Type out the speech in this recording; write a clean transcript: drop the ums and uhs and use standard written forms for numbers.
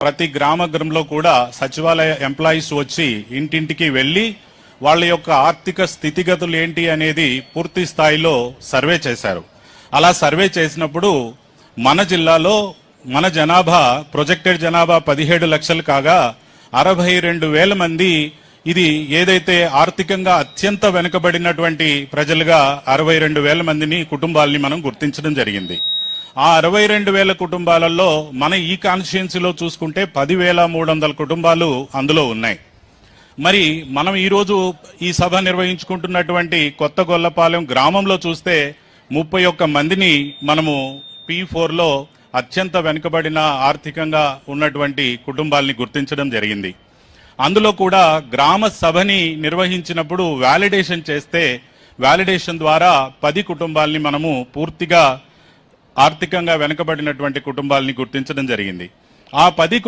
ప్రతి గ్రామంలో కూడా సచివాలయ ఎంప్లాయీస్ వచ్చి ఇంటింటికి వెళ్లి వాళ్ళ యొక్క ఆర్థిక స్థితిగతులు ఏంటి అనేది పూర్తి స్థాయిలో సర్వే చేశారు. అలా సర్వే చేసినప్పుడు మన జిల్లాలో మన జనాభా ప్రొజెక్టెడ్ జనాభా 17 లక్షలు కాగా 62,000 మంది ఇది ఏదైతే ఆర్థికంగా అత్యంత వెనుకబడినటువంటి ప్రజలుగా 62,000 మందిని కుటుంబాలని మనం గుర్తించడం జరిగింది. ఆ 62,000 కుటుంబాలలో మన ఈ కాన్స్టిట్యుయెన్సీలో చూసుకుంటే 10,300 కుటుంబాలు అందులో ఉన్నాయి. మరి మనం ఈరోజు ఈ సభ నిర్వహించుకుంటున్నటువంటి కొత్త గొల్లపాలెం గ్రామంలో చూస్తే 31 మందిని మనము P4లో అత్యంత వెనుకబడిన ఆర్థికంగా ఉన్నటువంటి కుటుంబాలని గుర్తించడం జరిగింది. అందులో కూడా గ్రామ సభని నిర్వహించినప్పుడు వ్యాలిడేషన్ చేస్తే వ్యాలిడేషన్ ద్వారా 10 కుటుంబాలని మనము పూర్తిగా ఆర్థికంగా వెనుకబడినటువంటి కుటుంబాలని గుర్తించడం జరిగింది. ఆ 10